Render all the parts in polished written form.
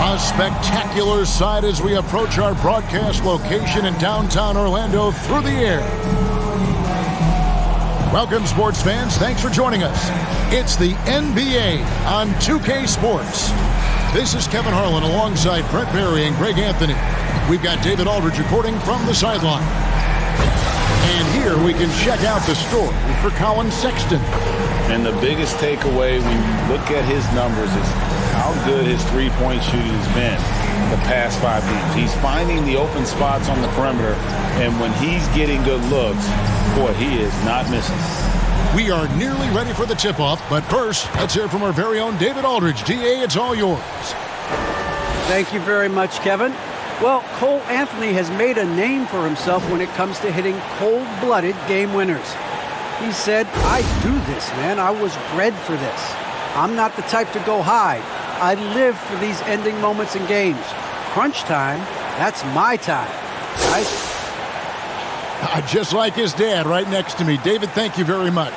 A spectacular sight as we approach our broadcast location in downtown Orlando through the air. Welcome, sports fans. Thanks for joining us. It's the NBA on 2K Sports. This is Kevin Harlan alongside Brent Barry and Greg Anthony. We've got David Aldridge reporting from the sideline. And here we can check out the story for Colin Sexton. And the biggest takeaway when you look at his numbers is how good his three-point shooting has been the past 5 games. He's finding the open spots on the perimeter, and when he's getting good looks, boy, he is not missing. We are nearly ready for the tip-off, but first, let's hear from our very own David Aldridge. DA, it's all yours. Thank you very much, Kevin. Well, Cole Anthony has made a name for himself when it comes to hitting cold-blooded game winners. He said, I do this, man. I was bred for this. I'm not the type to go hide. I live for these ending moments in games. Crunch time, that's my time. Just like his dad right next to me. David, thank you very much.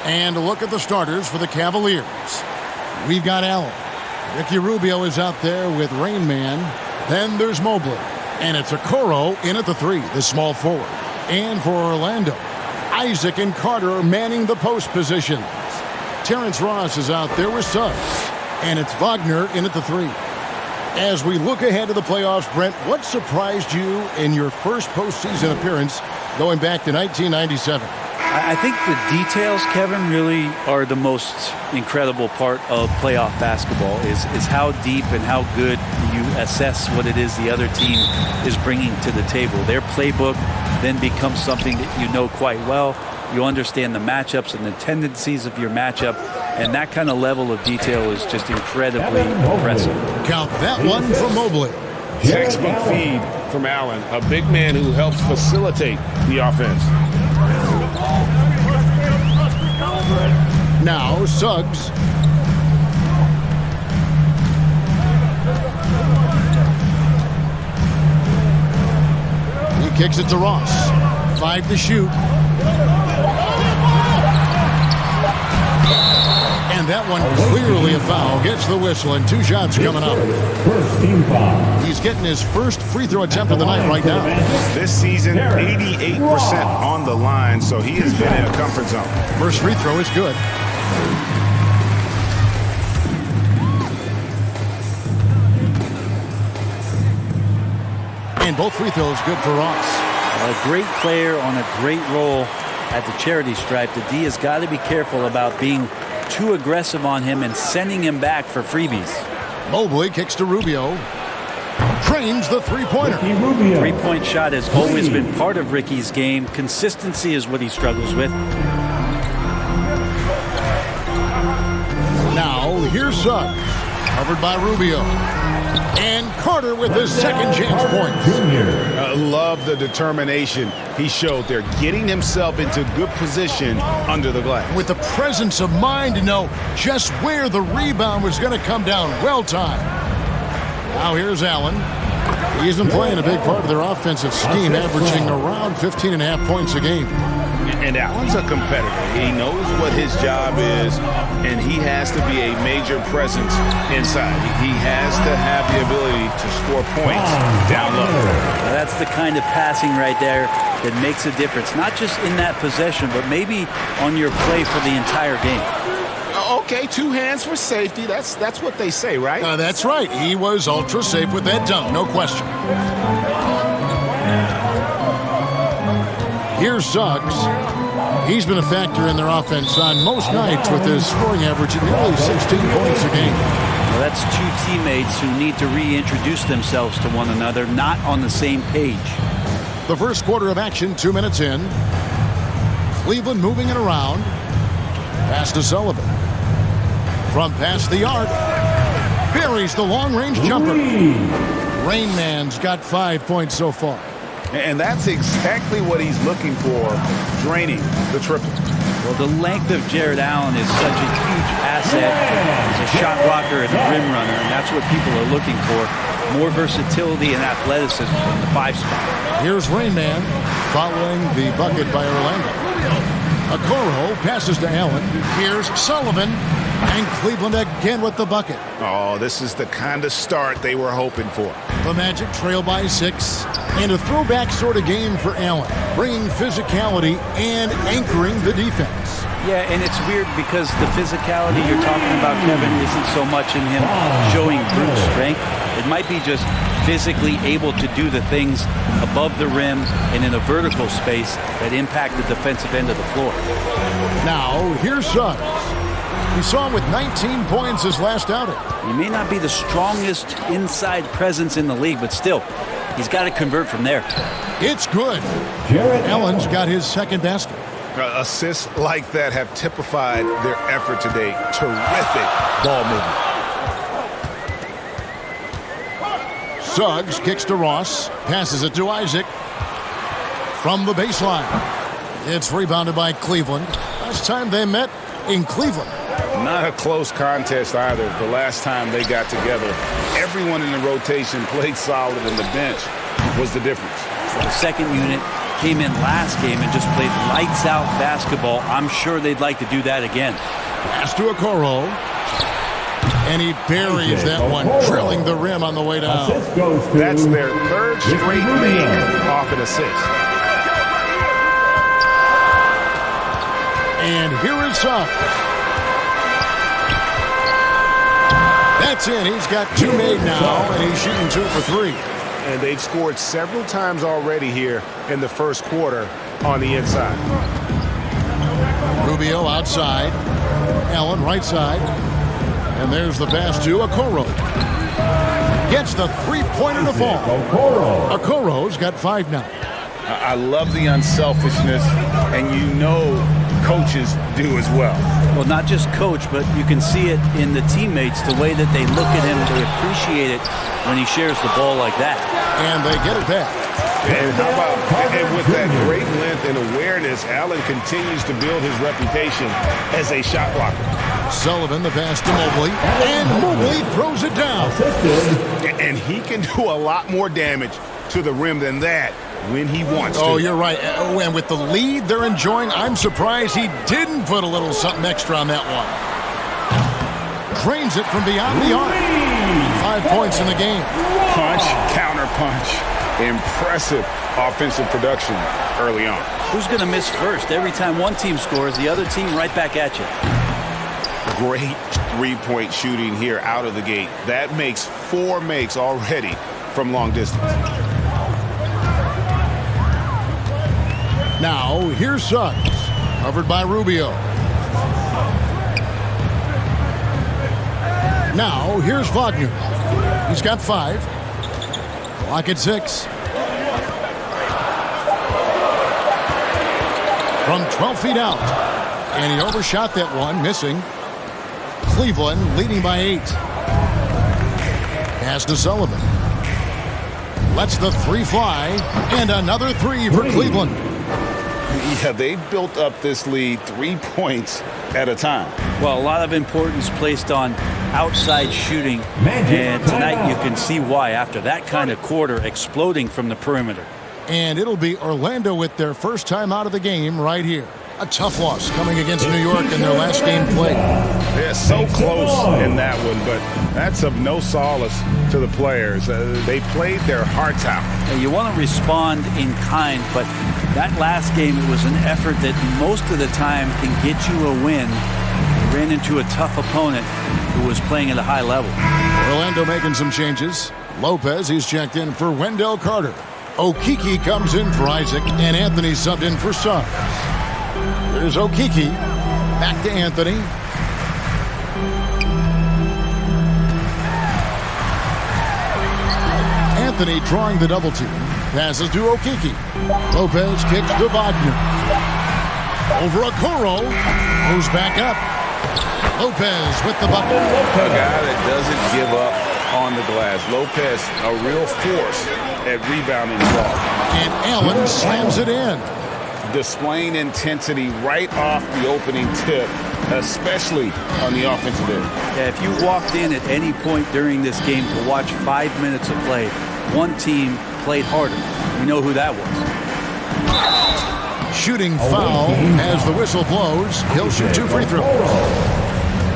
And a look at the starters for the Cavaliers. We've got Allen. Ricky Rubio is out there with Rain Man. Then there's Mobley. And it's Okoro in at the 3, the small forward. And for Orlando, Isaac and Carter are manning the post positions. Terrence Ross is out there with Suggs. And it's Wagner in at the 3. As we look ahead to the playoffs, Brent, what surprised you in your first postseason appearance going back to 1997? I think the details, Kevin, really are the most incredible part of playoff basketball is how deep and how good you assess what it is the other team is bringing to the table. Their playbook then becomes something that you know quite well. You understand the matchups and the tendencies of your matchup, and that kind of level of detail is just incredibly impressive. Count that one from Mobley. Textbook feed from Allen, a big man who helps facilitate the offense. Now Suggs. He kicks it to Ross. 5 to shoot. And that one clearly a foul. Gets the whistle and 2 shots coming up. First team foul. He's getting his first free throw attempt of the night right now. This season, 88% on the line, so he has been in a comfort zone. First free throw is good. And both free throws good for Ross. A great player on a great role at the charity stripe. The D has got to be careful about being too aggressive on him and sending him back for freebies. Mobley kicks to Rubio. Trains the three-pointer. Three-point shot has always been part of Ricky's game. Consistency is what he struggles with. Now here's Suggs. Covered by Rubio. And Carter with his second chance point. I love the determination he showed there, getting himself into good position under the glass. With the presence of mind to know just where the rebound was going to come down. Well timed. Now here's Allen. He's been playing a big part of their offensive scheme, averaging around 15.5 points a game. And Allen's a competitor. He knows what his job is, and he has to be a major presence inside. He has to have the ability to score points down low. Now that's the kind of passing right there that makes a difference, not just in that possession, but maybe on your play for the entire game. Okay, 2 hands for safety. That's what they say, right? That's right. He was ultra safe with that dunk, no question. Here's Suggs. He's been a factor in their offense on most nights with his scoring average at nearly 16 points a game. Well, that's 2 teammates who need to reintroduce themselves to one another, not on the same page. The first quarter of action, 2 minutes in. Cleveland moving it around. Pass to Sullivan. From past the arc. Buries the long-range jumper. Rain Man's got 5 points so far. And that's exactly what he's looking for, draining the triple. Well, the length of Jared Allen is such a huge asset. He's a shot blocker and a rim runner, and that's what people are looking for. More versatility and athleticism from the 5 spot. Here's Rain Man following the bucket by Orlando. Okoro passes to Allen. Here's Sullivan. And Cleveland again with the bucket. Oh, this is the kind of start they were hoping for. The Magic trail by 6. And a throwback sort of game for Allen, bringing physicality and anchoring the defense. Yeah, and it's weird because the physicality you're talking about, Kevin, isn't so much in him showing brute strength. It might be just physically able to do the things above the rim and in a vertical space that impact the defensive end of the floor. Now, here's Suggs. We saw him with 19 points his last outing. He may not be the strongest inside presence in the league, but still, he's got to convert from there. It's good. Allen's got his second basket. Assists like that have typified their effort today. Terrific ball movement. Suggs kicks to Ross, passes it to Isaac. From the baseline. It's rebounded by Cleveland. Last time they met in Cleveland. Not a close contest either. The last time they got together, everyone in the rotation played solid, and the bench was the difference. The second unit came in last game and just played lights-out basketball. I'm sure they'd like to do that again. Pass to Okoro. And he buries that one, drilling the rim on the way down. That's their third straight make off an assist. And here is Suggs. That's in. He's got 2 made now, and he's shooting 2 for 3. And they've scored several times already here in the first quarter on the inside. Rubio outside. Allen right side. And there's the pass to Okoro. Gets the three-pointer to fall. Okoro's got 5 now. I love the unselfishness, and you know coaches do as well. Well, not just coach, but you can see it in the teammates, the way that they look at him. They appreciate it when he shares the ball like that. And they get it back. And how about, and with that great length and awareness, Allen continues to build his reputation as a shot blocker. Sullivan, the pass to Mobley, and Mobley throws it down. And he can do a lot more damage to the rim than that when he wants to. Oh, you're right. And with the lead they're enjoying, I'm surprised he didn't put a little something extra on that one. Drains it from beyond the arc. 5 points in the game. Punch, counter punch. Impressive offensive production early on. Who's going to miss first? Every time one team scores, the other team right back at you. Great three-point shooting here out of the gate. That makes 4 makes already from long distance. Now, here's Suggs, covered by Rubio. Now, here's Wagner. He's got 5. Clock at 6. From 12 feet out. And he overshot that one, missing. Cleveland leading by 8. Pass to Sullivan. Lets the 3 fly. And another 3 for Cleveland. Yeah, they've built up this lead 3 points at a time. Well, a lot of importance placed on outside shooting, and tonight you can see why after that kind of quarter exploding from the perimeter. And it'll be Orlando with their first time out of the game right here. A tough loss coming against New York in their last game played. They're so close in that one, but that's of no solace to the players. They played their hearts out. And you want to respond in kind, but that last game, it was an effort that most of the time can get you a win. You ran into a tough opponent who was playing at a high level. Orlando making some changes. Lopez, he's checked in for Wendell Carter. Okeke comes in for Isaac, and Anthony subbed in for Suggs. Here's Okeke. Back to Anthony. Anthony drawing the double team. Passes to Okeke. Lopez kicks to Wagner. Over Okoro. Moves back up. Lopez with the bucket. A guy that doesn't give up on the glass. Lopez, a real force at rebounding the ball. And Allen slams it in. Displaying intensity right off the opening tip, especially on the offensive end. Yeah, if you walked in at any point during this game to watch 5 minutes of play, one team played harder. We know who that was. Shooting foul as the whistle blows. He'll shoot 2 free throws.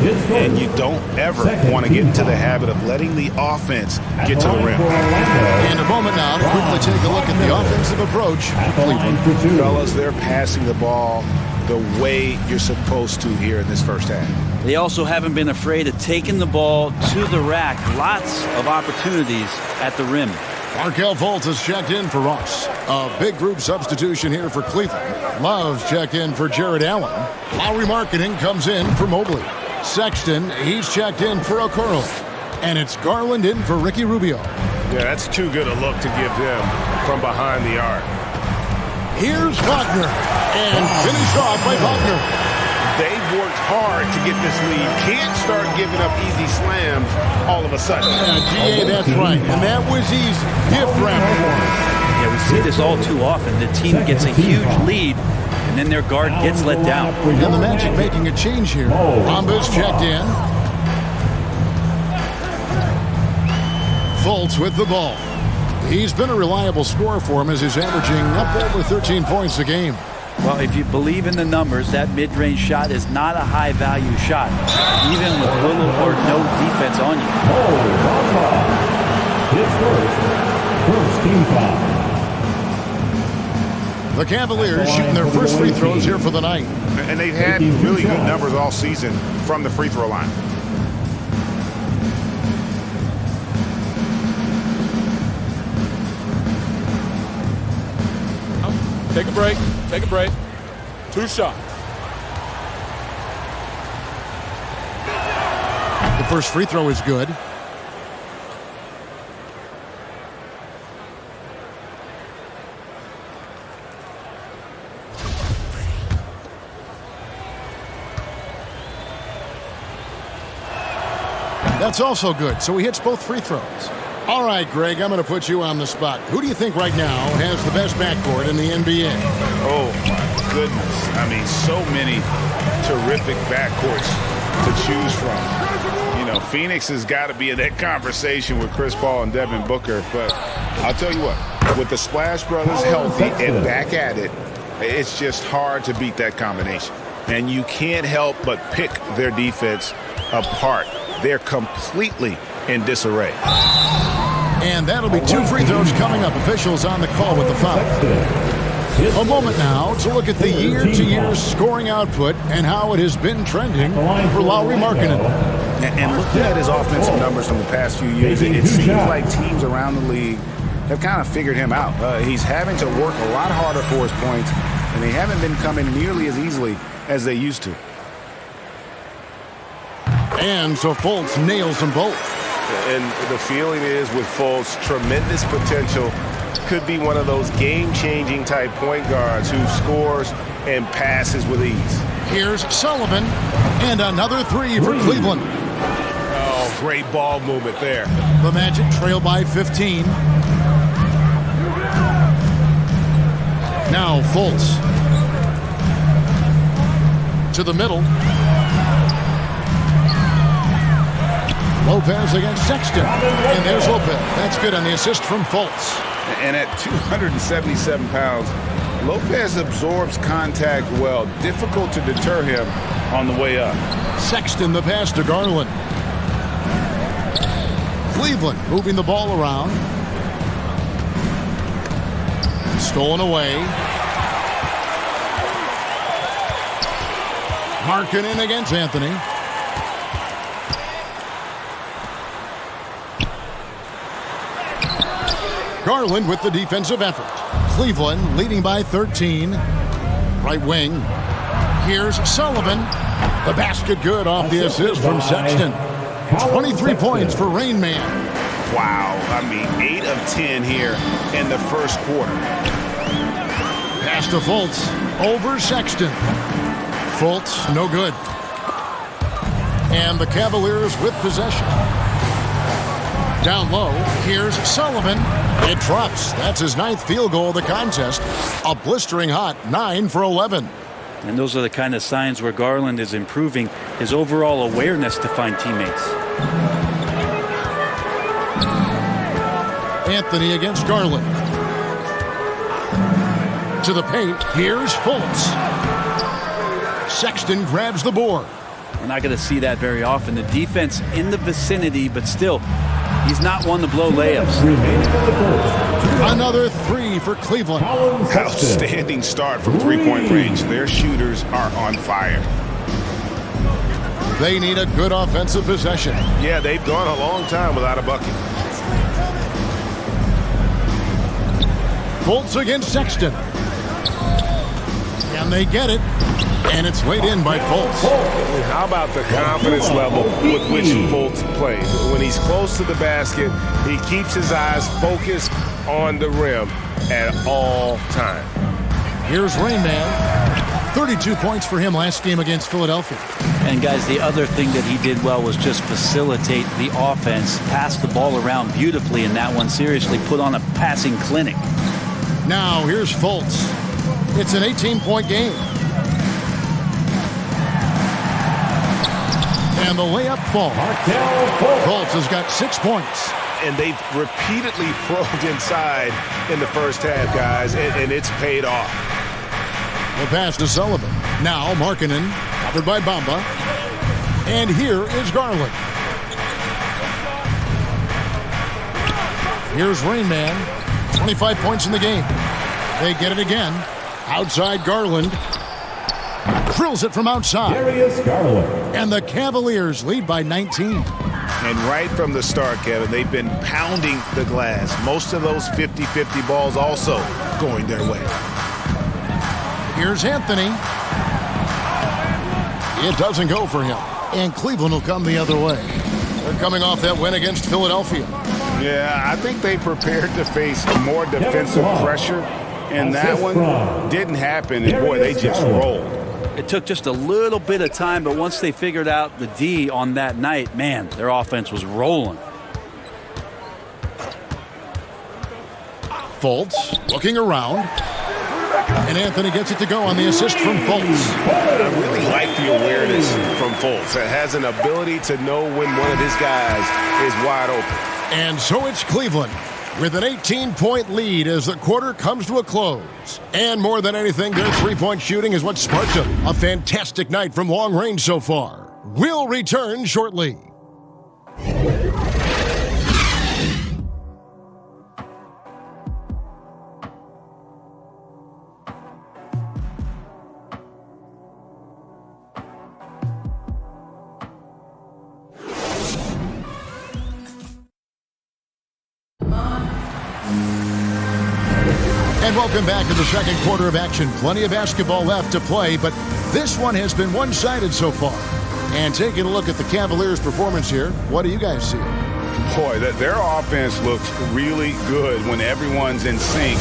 And you don't ever want to get into the habit of letting the offense get to the rim. And a moment now to quickly take a look at the offensive approach for Cleveland. Fellas, they're passing the ball the way you're supposed to here in this first half. They also haven't been afraid of taking the ball to the rack. Lots of opportunities at the rim. Markelle Fultz has checked in for Ross. A big group substitution here for Cleveland. Love's checked in for Jared Allen. Lowry Marketing comes in for Mobley. Sexton, he's checked in for Okoro. And it's Garland in for Ricky Rubio. Yeah, that's too good a look to give them from behind the arc. Here's Wagner. And finished off by Wagner. They've worked hard to get this lead. Can't start giving up easy slams all of a sudden. GA, that's right. And that was easy. Gift wrap for him. Yeah, we see this all too often. The team gets a huge lead, and then their guard gets let down. And the Magic making a change here. Bamba's checked in. Fultz with the ball. He's been a reliable scorer for him as he's averaging up over 13 points a game. Well, if you believe in the numbers, that mid-range shot is not a high-value shot, even with little or no defense on you. First team foul. The Cavaliers shooting their first free throws here for the night. And they've had really good numbers all season from the free throw line. Take a break. Take a break. 2 shots. The first free throw is good. That's also good. So he hits both free throws. All right, Greg, I'm going to put you on the spot. Who do you think right now has the best backcourt in the NBA? Oh, my goodness. I mean, so many terrific backcourts to choose from. You know, Phoenix has got to be in that conversation with Chris Paul and Devin Booker. But I'll tell you what, with the Splash Brothers healthy and back at it, it's just hard to beat that combination. And you can't help but pick their defense apart. They're completely in disarray. And that'll be 2 free throws coming up. Officials on the call with the foul. A moment now to look at the year-to-year scoring output and how it has been trending for Lowry Markkanen. And looking at his offensive numbers from the past few years, it seems like teams around the league have kind of figured him out. He's having to work a lot harder for his points, and they haven't been coming nearly as easily as they used to. And so Fultz nails them both. And the feeling is with Fultz, tremendous potential. Could be one of those game-changing type point guards who scores and passes with ease. Here's Sullivan, and another 3 for Cleveland. Oh, great ball movement there. The Magic trail by 15. Now Fultz. To the middle. Lopez against Sexton. And there's Lopez. That's good on the assist from Fultz. And at 277 pounds, Lopez absorbs contact well. Difficult to deter him on the way up. Sexton, the pass to Garland. Cleveland moving the ball around. Stolen away. Markkanen against Anthony. Garland with the defensive effort. Cleveland leading by 13. Right wing. Here's Sullivan. The basket good off the assist from Sexton. 23 points for Rain Man. Wow, I mean 8 of 10 here in the first quarter. Pass to Fultz. Over Sexton. Fultz, no good. And the Cavaliers with possession. Down low, here's Sullivan. It drops. That's his 9th field goal of the contest. A blistering hot 9 for 11. And those are the kind of signs where Garland is improving his overall awareness to find teammates. Anthony against Garland. To the paint, here's Fultz. Sexton grabs the board. We're not going to see that very often. The defense in the vicinity, but still, he's not one to blow layups. Another three for Cleveland. Outstanding start from three-point range. Their shooters are on fire. They need a good offensive possession. Yeah, they've gone a long time without a bucket. Fultz against Sexton. And they get it. And it's laid in by Fultz. And how about the confidence level with which Fultz plays? When he's close to the basket, he keeps his eyes focused on the rim at all times. Here's Rain Man. 32 points for him last game against Philadelphia. And guys, the other thing that he did well was just facilitate the offense, pass the ball around beautifully in that one. Seriously, put on a passing clinic. Now here's Fultz. It's an 18-point game. And the layup falls. Fultz has got 6 points. And they've repeatedly probed inside in the first half, guys, and it's paid off. The pass to Sullivan. Now Markkanen, covered by Bamba. And here is Garland. Here's Rain Man. 25 points in the game. They get it again. Outside Garland. Drills it from outside. Darius Garland. And the Cavaliers lead by 19. And right from the start, Kevin, they've been pounding the glass. Most of those 50-50 balls also going their way. Here's Anthony. It doesn't go for him. And Cleveland will come the other way. They're coming off that win against Philadelphia. Yeah, I think they prepared to face more defensive pressure. And that one didn't happen. And boy, they just rolled. It took just a little bit of time, but once they figured out the D on that night, man, their offense was rolling. Fultz looking around. And Anthony gets it to go on the assist from Fultz. I really like the awareness from Fultz. That has an ability to know when one of his guys is wide open. And so it's Cleveland with an 18-point lead as the quarter comes to a close. And more than anything, their three-point shooting is what sparked them. A fantastic night from long range so far. We'll return shortly. And welcome back to the second quarter of action. Plenty of basketball left to play, but this one has been one-sided so far. And taking a look at the Cavaliers' performance here, what do you guys see? Boy, their offense looks really good when everyone's in sync.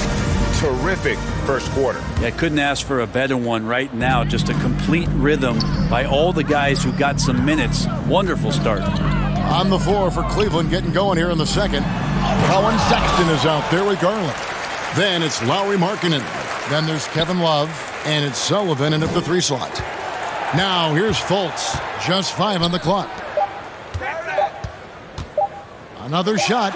Terrific first quarter. Yeah, couldn't ask for a better one right now. Just a complete rhythm by all the guys who got some minutes. Wonderful start. On the floor for Cleveland getting going here in the second. Colin Sexton is out there with Garland. Then it's Lauri Markkanen. Then there's Kevin Love. And it's Sullivan in at the 3 slot. Now here's Fultz. Just 5 on the clock. Another shot.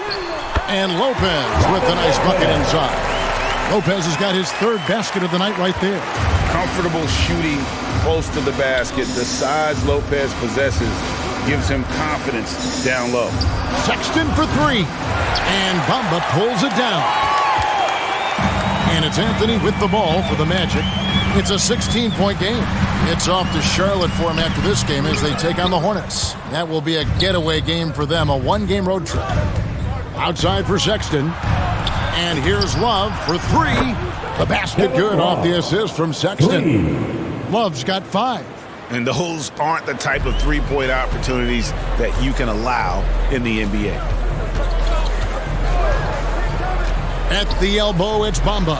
And Lopez with the nice bucket inside. Lopez has got his 3rd basket of the night right there. Comfortable shooting close to the basket. The size Lopez possesses gives him confidence down low. Sexton for 3. And Bamba pulls it down. And it's Anthony with the ball for the Magic. It's a 16-point game. It's off to Charlotte for him after this game as they take on the Hornets. That will be a getaway game for them, a 1-game road trip. Outside for Sexton. And here's Love for 3. The basket good off the assist from Sexton. Love's got 5. And those aren't the type of three-point opportunities that you can allow in the NBA. At the elbow, it's Bamba.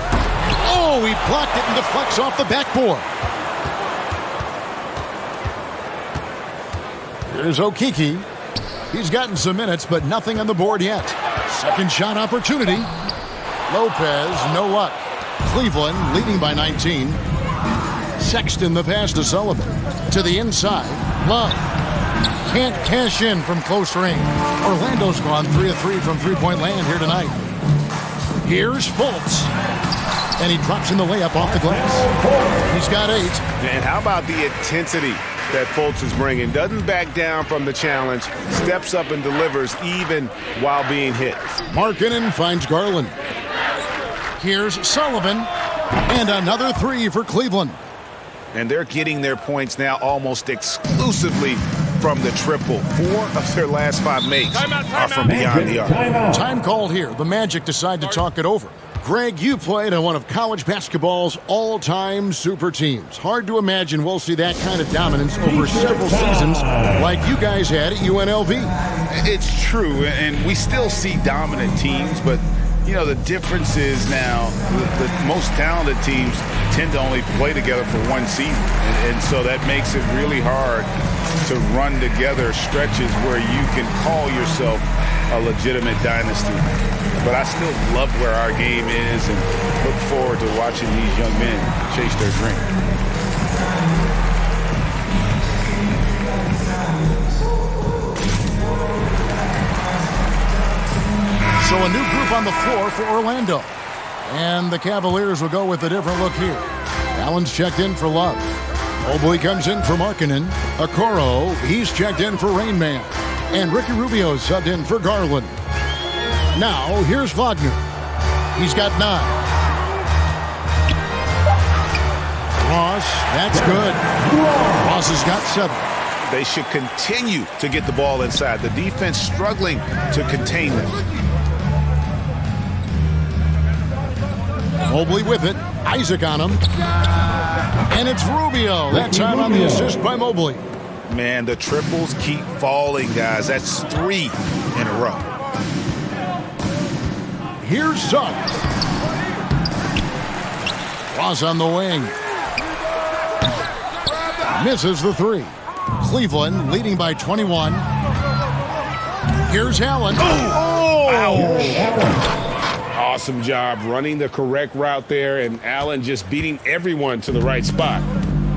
Oh, he blocked it and deflects off the backboard. Here's Okeke. He's gotten some minutes, but nothing on the board yet. Second shot opportunity. Lopez, no luck. Cleveland leading by 19. Sexton the pass to Sullivan. To the inside. Love. Can't cash in from close range. Orlando's gone 3 of 3 from three-point land here tonight. Here's Fultz. And he drops in the layup off the glass. He's got 8. And how about the intensity that Fultz is bringing. Doesn't back down from the challenge, steps up and delivers even while being hit. Markkanen finds Garland. Here's Sullivan. And another three for Cleveland. And they're getting their points now almost exclusively from the triple. 4 of their last 5 makes are from beyond the arc. Time called here. The Magic decide to talk it over. Greg, you played on one of college basketball's all-time super teams. Hard to imagine we'll see that kind of dominance over several seasons like you guys had at UNLV. It's true, and we still see dominant teams, but you know, the difference is now the most talented teams tend to only play together for one season. And so that makes it really hard to run together stretches where you can call yourself a legitimate dynasty. But I still love where our game is and look forward to watching these young men chase their dream. So a new group on the floor for Orlando. And the Cavaliers will go with a different look here. Allen's checked in for Love. Mobley comes in for Markkanen. Okoro, he's checked in for Rain Man. And Ricky Rubio subbed in for Garland. Now, here's Wagner. He's got 9. Ross, that's good. Ross has got 7. They should continue to get the ball inside. The defense struggling to contain them. Mobley with it. Isaac on him. And it's Rubio. That time on the assist by Mobley. Man, the triples keep falling, guys. That's 3 in a row. Here's Suggs. Ross on the wing. Misses the 3. Cleveland leading by 21. Here's Allen. Awesome job running the correct route there, and Allen just beating everyone to the right spot.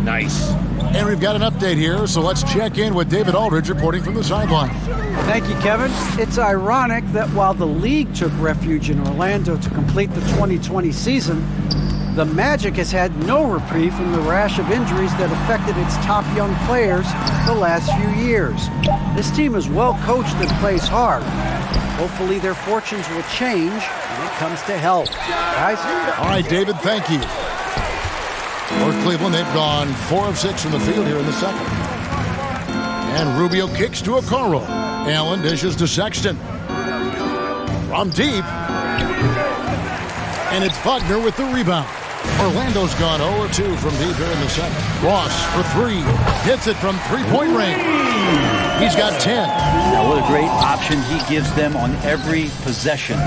Nice. And we've got an update here, so let's check in with David Aldridge reporting from the sideline. Thank you, Kevin. It's ironic that while the league took refuge in Orlando to complete the 2020 season, the Magic has had no reprieve from the rash of injuries that affected its top young players the last few years. This team is well coached and plays hard. Hopefully their fortunes will change when it comes to health. Guys? All right, David, thank you. For Cleveland, they've gone 4 of 6 from the field here in the second. And Rubio kicks to Okoro. Allen dishes to Sexton. From deep. And it's Wagner with the rebound. Orlando's gone 0 of 2 from deep here in the second. Ross for 3. Hits it from three-point range. He's got 10. Now, what a great option he gives them on every possession.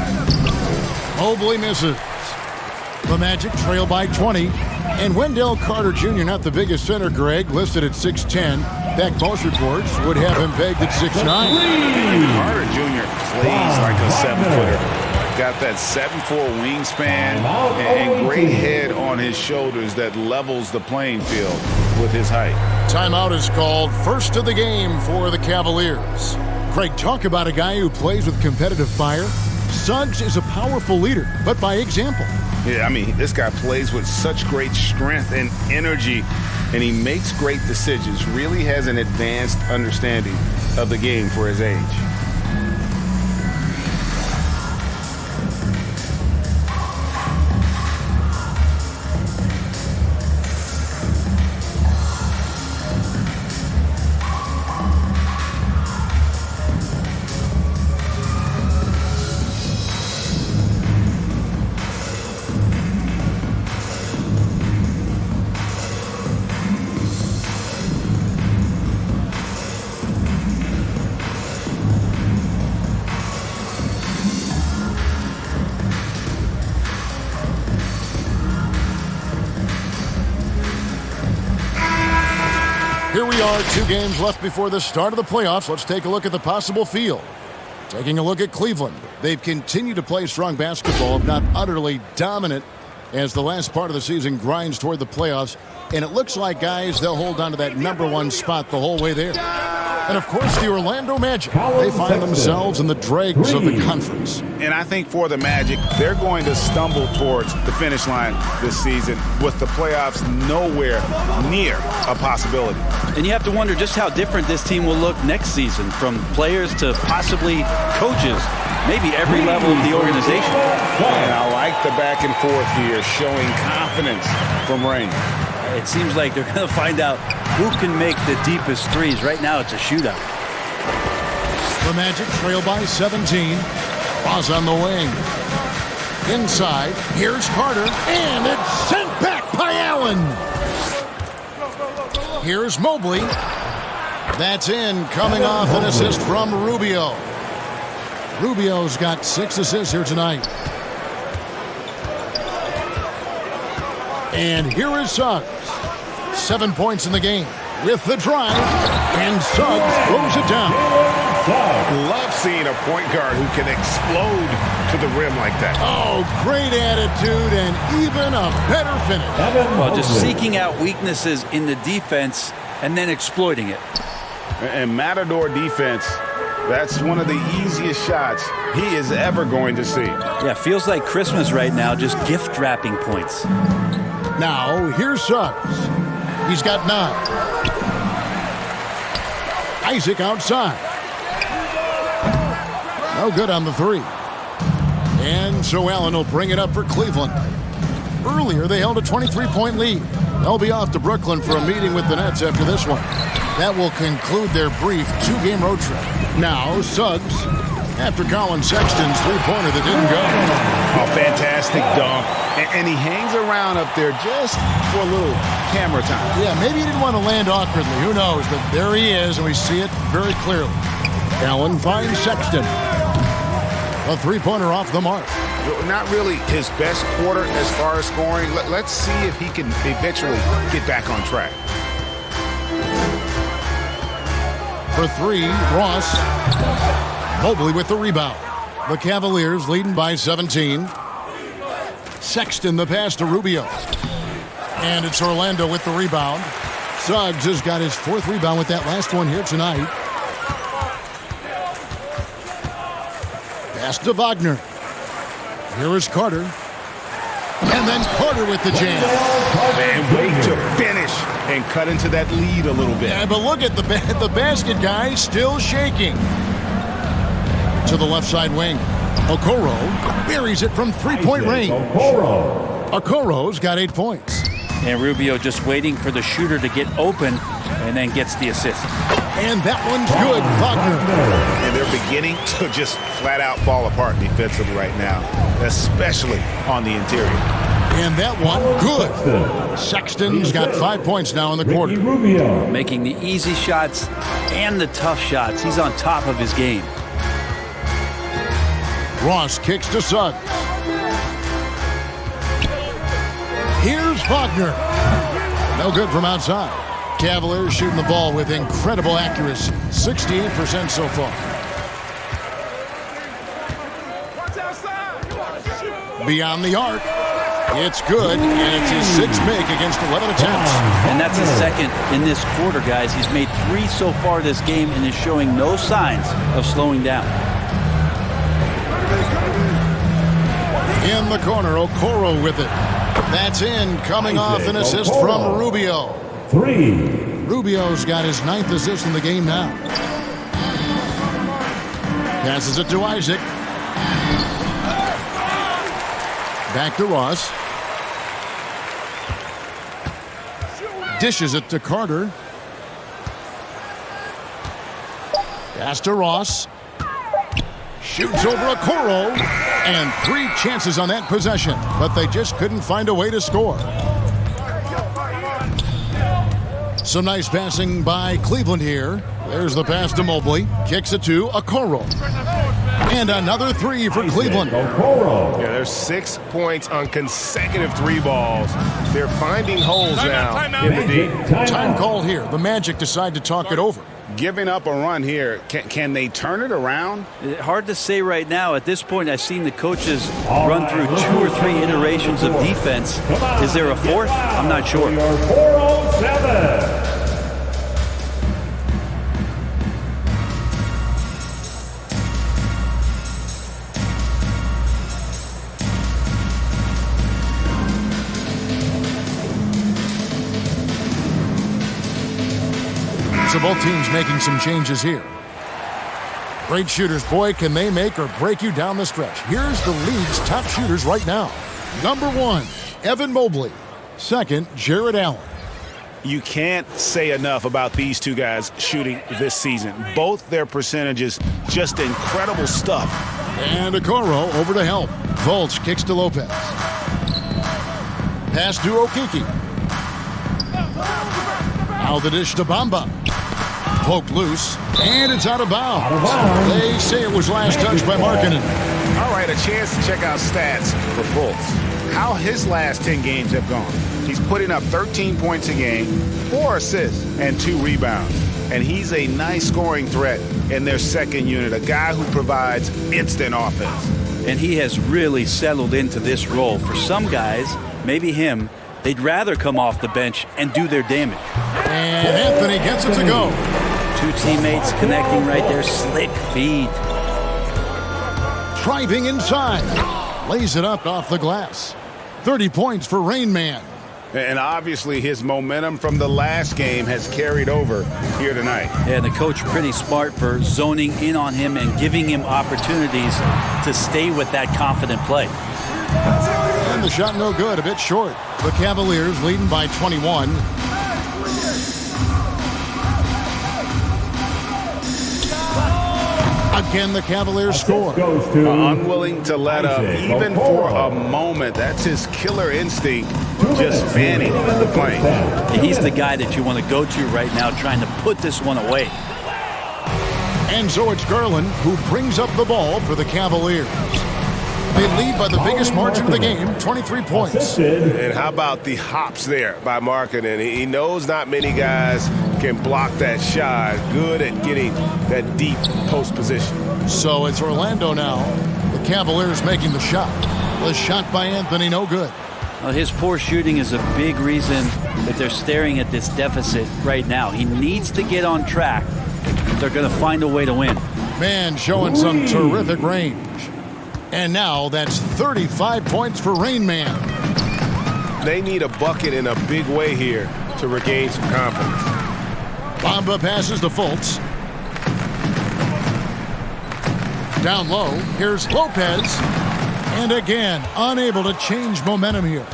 Mobley misses. The Magic trail by 20. And Wendell Carter Jr., not the biggest center, Greg, listed at 6'10". In fact, most reports would have him pegged at 6'9". Carter Jr. plays like a 7-footer. Got that 7'4" wingspan and great head on his shoulders that levels the playing field with his height. Timeout is called. First of the game for the Cavaliers. Craig, talk about a guy who plays with competitive fire. Suggs is a powerful leader, but by example. Yeah, I mean, this guy plays with such great strength and energy, and he makes great decisions. Really has an advanced understanding of the game for his age. Here we are, 2 games left before the start of the playoffs. Let's take a look at the possible field. Taking a look at Cleveland. They've continued to play strong basketball, if not utterly dominant, as the last part of the season grinds toward the playoffs. And it looks like, guys, they'll hold on to that #1 spot the whole way there. And, of course, the Orlando Magic. They find themselves in the dregs of the conference. And I think for the Magic, they're going to stumble towards the finish line this season with the playoffs nowhere near a possibility. And you have to wonder just how different this team will look next season, from players to possibly coaches, maybe every level of the organization. And I like the back and forth here, showing confidence from Rain. It seems like they're going to find out who can make the deepest threes. Right now, it's a shootout. The Magic trail by 17. Ross on the wing. Inside, here's Carter, and it's sent back by Allen. Here's Mobley. That's in, coming off an assist from Rubio. Rubio's got 6 assists here tonight. And here is Suggs. 7 points in the game with the drive, and Suggs throws it down. Love seeing a point guard who can explode to the rim like that. Oh, great attitude and even a better finish. Well, just seeking out weaknesses in the defense and then exploiting it. And Matador defense, that's one of the easiest shots he is ever going to see. Yeah, feels like Christmas right now, just gift wrapping points. Now, here's Suggs. He's got 9. Isaac outside. No good on the 3. And so Allen will bring it up for Cleveland. Earlier, they held a 23-point lead. They'll be off to Brooklyn for a meeting with the Nets after this one. That will conclude their brief 2-game road trip. Now, Suggs, after Colin Sexton's three-pointer that didn't go. Oh, fantastic dunk. And he hangs around up there just for a little camera time. Yeah, maybe he didn't want to land awkwardly. Who knows? But there he is, and we see it very clearly. Allen finds Sexton. A three-pointer off the mark. Not really his best quarter as far as scoring. Let's see if he can eventually get back on track. For 3, Ross. Mobley with the rebound. The Cavaliers leading by 17. Sexton the pass to Rubio. And it's Orlando with the rebound. Suggs has got his 4th rebound with that last one here tonight. Pass to Wagner. Here is Carter. And then Carter with the jam. And wait to finish and cut into that lead a little bit. Yeah, but look at the basket guy still shaking. To the left side wing. Okoro buries it from three-point range. Okoro's got 8 points. And Rubio just waiting for the shooter to get open and then gets the assist. And that one's good, Wagner. And they're beginning to just flat out fall apart defensively right now, especially on the interior. And that one, good. Sexton's got 5 points now in the quarter. Making the easy shots and the tough shots. He's on top of his game. Ross kicks to Suggs. Here's Wagner. No good from outside. Cavaliers shooting the ball with incredible accuracy. 68% so far. Beyond the arc. It's good, and it's his 6th make against 11 attempts. And that's his 2nd in this quarter, guys. He's made 3 so far this game and is showing no signs of slowing down. In the corner, Okoro with it. That's in, coming off an assist from Rubio. 3. Rubio's got his 9th assist in the game now. Passes it to Isaac. Back to Ross. Dishes it to Carter. Pass to Ross. Shoots over Okoro. And 3 chances on that possession, but they just couldn't find a way to score. Some nice passing by Cleveland here. There's the pass to Mobley. Kicks it to Okoro. And another 3 for Cleveland. Yeah, there's 6 points on consecutive 3 balls. They're finding holes now in the deep. Time called here. The Magic decide to talk it over. Giving up a run here, can they turn it around? Hard to say right now. At this point, I've seen the coaches run through 2 or 3 iterations of defense. Is there a 4th? I'm not sure. both teams making some changes here. Great shooters, boy, can they make or break you down the stretch. Here's the league's top shooters right now. Number 1, Evan Mobley. Second, Jared Allen. You can't say enough about these two guys shooting this season. Both their percentages, just incredible stuff. And Okoro over to help. Fultz kicks to Lopez. Pass to Okeke. Now the dish to Bamba. Poked loose, and it's out of bounds. They say it was last touched by Markkanen. All right, a chance to check out stats for Fultz. How his last 10 games have gone. He's putting up 13 points a game, 4 assists, and 2 rebounds. And he's a nice scoring threat in their second unit, a guy who provides instant offense. And he has really settled into this role. For some guys, maybe him, they'd rather come off the bench and do their damage. And Anthony gets it to go. 2 teammates connecting right there. Slick feed. Driving inside. Lays it up off the glass. 30 points for Rain Man. And obviously his momentum from the last game has carried over here tonight. And the coach pretty smart for zoning in on him and giving him opportunities to stay with that confident play. And the shot no good, a bit short. The Cavaliers leading by 21. Again, the Cavaliers score. Unwilling to let up even for a moment. That's his killer instinct, just fanning the flame. He's the guy that you want to go to right now, trying to put this one away. And so it's Garland who brings up the ball for the Cavaliers. They lead by the biggest margin of the game, 23 points. And how about the hops there by Markkanen? He knows not many guys can block that shot. Good at getting that deep post position. So it's Orlando now. The Cavaliers making the shot. The shot by Anthony, no good. Well, his poor shooting is a big reason that they're staring at this deficit right now. He needs to get on track if they're going to find a way to win. Man showing some terrific range. And now that's 35 points for Rain Man. They need a bucket in a big way here to regain some confidence. Bamba passes to Fultz. Down low, here's Lopez. And again, unable to change momentum here.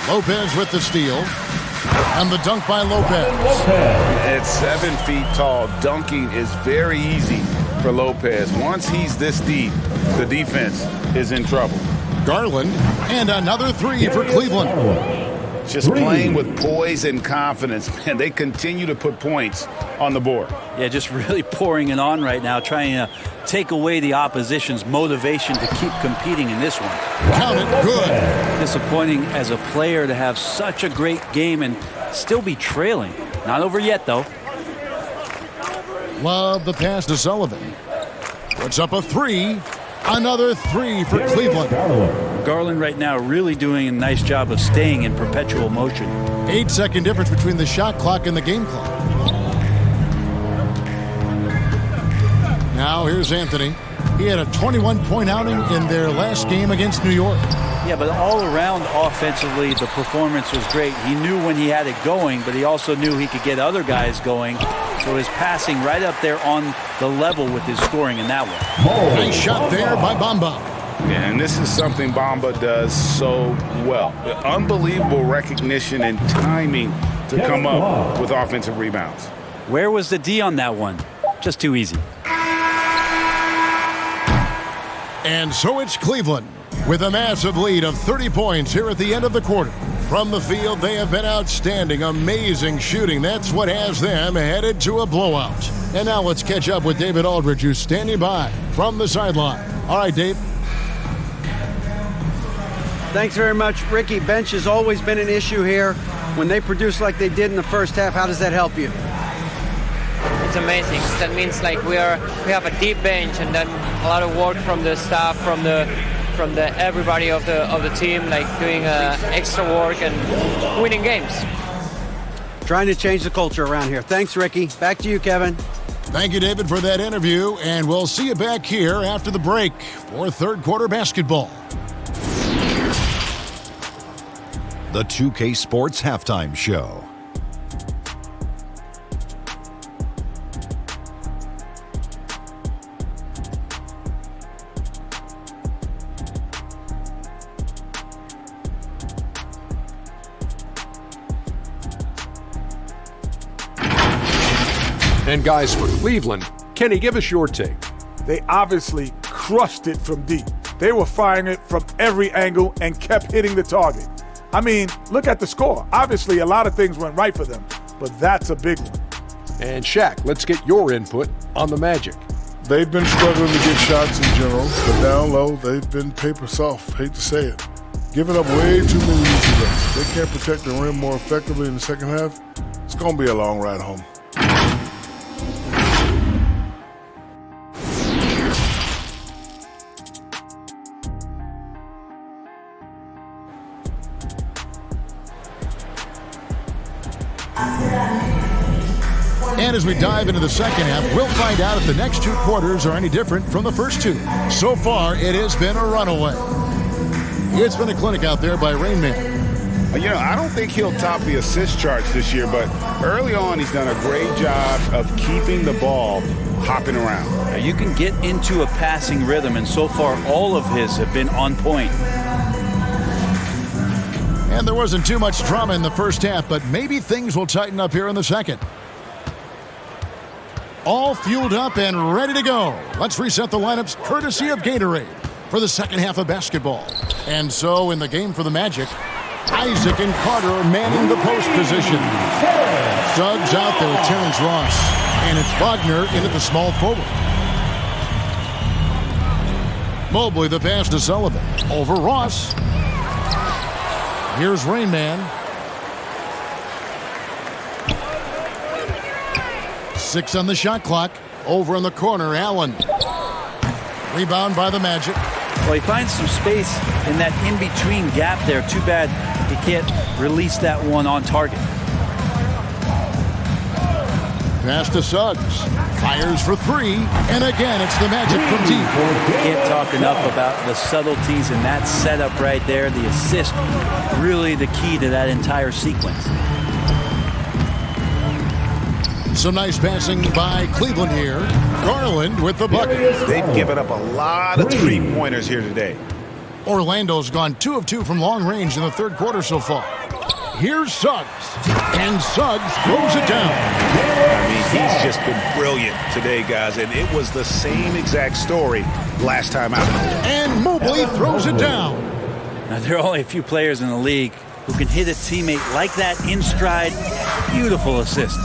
Lopez with the steal. And the dunk by Lopez. At 7 feet tall, dunking is very easy for Lopez. Once he's this deep, the defense is in trouble. Garland, and another 3 for Cleveland. Just playing with poise and confidence, and they continue to put points on the board. Yeah, just really pouring it on right now, trying to take away the opposition's motivation to keep competing in this one. Count it, good. Disappointing as a player to have such a great game and still be trailing. Not over yet, though. Love the pass to Sullivan. Puts up a 3. Another 3 for Cleveland. Garland right now really doing a nice job of staying in perpetual motion. 8-second difference between the shot clock and the game clock. Now here's Anthony. He had a 21-point outing in their last game against New York. Yeah, but all around offensively, the performance was great. He knew when he had it going, but he also knew he could get other guys going. So his passing right up there on the level with his scoring in that one. Nice shot there by Bamba. Yeah, and this is something Bamba does so well. Unbelievable recognition and timing to come up with offensive rebounds. Where was the D on that one? Just too easy. And so it's Cleveland with a massive lead of 30 points here at the end of the quarter. From the field, they have been outstanding, amazing shooting. That's what has them headed to a blowout. And now let's catch up with David Aldridge, who's standing by from the sideline. All right, Dave. Thanks very much, Ricky. Bench has always been an issue here. When they produce like they did in the first half, how does that help you? It's amazing. That means like we have a deep bench, and then a lot of work from the staff, from the everybody of the team, like doing extra work and winning games. Trying to change the culture around here. Thanks, Ricky. Back to you, Kevin. Thank you, David, for that interview, and we'll see you back here after the break for third quarter basketball. The 2K Sports Halftime Show. And guys, for Cleveland, Kenny, give us your take. They obviously crushed it from deep. They were firing it from every angle and kept hitting the target. I mean, look at the score. Obviously, a lot of things went right for them, but that's a big one. And Shaq, let's get your input on the Magic. They've been struggling to get shots in general, but down low, they've been paper soft. Hate to say it. Giving up way too many easy looks. They can't protect the rim more effectively in the second half. It's going to be a long ride home. And as we dive into the second half, we'll find out if the next two quarters are any different from the first two. So far, it has been a runaway. It's been a clinic out there by Rain Man. You know, I don't think he'll top the assist charts this year, but early on he's done a great job of keeping the ball hopping around. Now you can get into a passing rhythm, and so far all of his have been on point. And there wasn't too much drama in the first half, but maybe things will tighten up here in the second. All fueled up and ready to go. Let's reset the lineups courtesy of Gatorade for the second half of basketball. And so in the game for the Magic, Isaac and Carter are manning the post position. Suggs out there with Terrence Ross. And it's Wagner in at the small forward. Mobley the pass to Sullivan. Over Ross. Here's Rain Man. 6 on the shot clock. Over in the corner, Allen. Rebound by the Magic. Well, he finds some space in that in-between gap there. Too bad he can't release that one on target. Pass to Suggs. Fires for 3. And again, it's the Magic from deep. Can't talk enough about the subtleties in that setup right there. The assist, really the key to that entire sequence. Some nice passing by Cleveland here. Garland with the bucket. They've given up a lot of three-pointers here today. Orlando's gone 2 of 2 from long range in the third quarter so far. Here's Suggs. And Suggs throws it down. I mean, he's just been brilliant today, guys. And it was the same exact story last time out. And Mobley throws it down. Now, there are only a few players in the league who can hit a teammate like that in stride. Beautiful assist.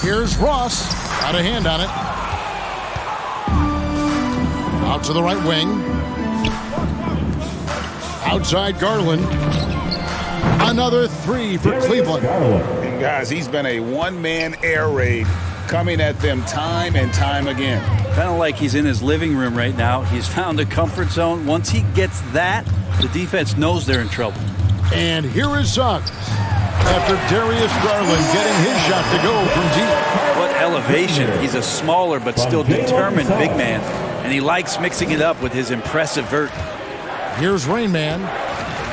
Here's Ross. Got a hand on it. Out to the right wing. Outside Garland. Another 3 for Cleveland. And guys, he's been a one-man air raid coming at them time and time again. Kind of like he's in his living room right now. He's found a comfort zone. Once he gets that, the defense knows they're in trouble. And here is Suggs. After Darius Garland getting his shot to go from deep. What elevation. He's a smaller but still determined big man. And he likes mixing it up with his impressive vert. Here's Rain Man.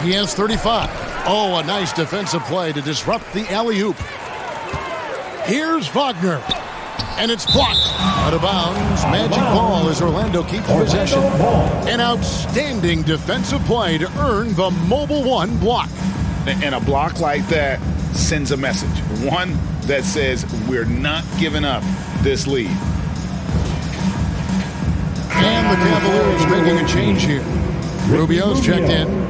He has 35. Oh, a nice defensive play to disrupt the alley-oop. Here's Wagner. And it's blocked. Out of bounds. Magic ball as Orlando keeps possession. An outstanding defensive play to earn the Mobile One block. And a block like that sends a message. One that says we're not giving up this lead. And the Cavaliers making a change here. Rubio's checked in.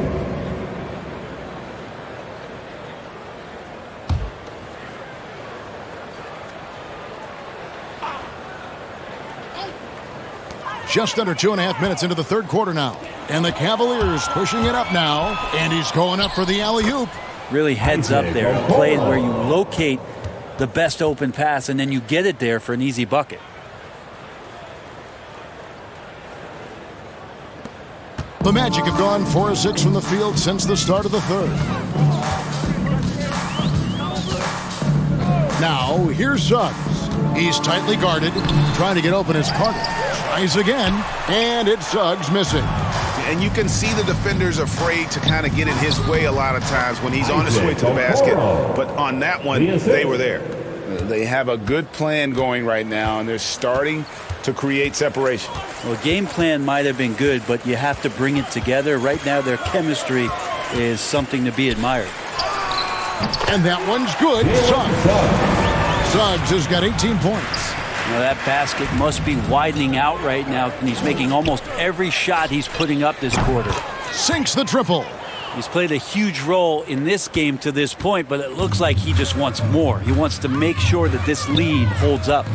Just under 2.5 minutes into the third quarter now. And the Cavaliers pushing it up now. And he's going up for the alley-oop. Really heads up there. A play where you locate the best open pass and then you get it there for an easy bucket. The Magic have gone 4 of 6 from the field since the start of the third. Now, here's Suggs. He's tightly guarded, trying to get open as Carter tries again, and it's Suggs missing. And you can see the defenders afraid to kind of get in his way a lot of times when he's on his way to the basket. But on that one, they were there. They have a good plan going right now, and they're starting to create separation. Well, game plan might have been good, but you have to bring it together. Right now, their chemistry is something to be admired. And that one's good. Suggs has got 18 points. That basket must be widening out right now, and he's making almost every shot he's putting up this quarter. Sinks the triple. He's played a huge role in this game to this point, but it looks like he just wants more. He wants to make sure that this lead holds up.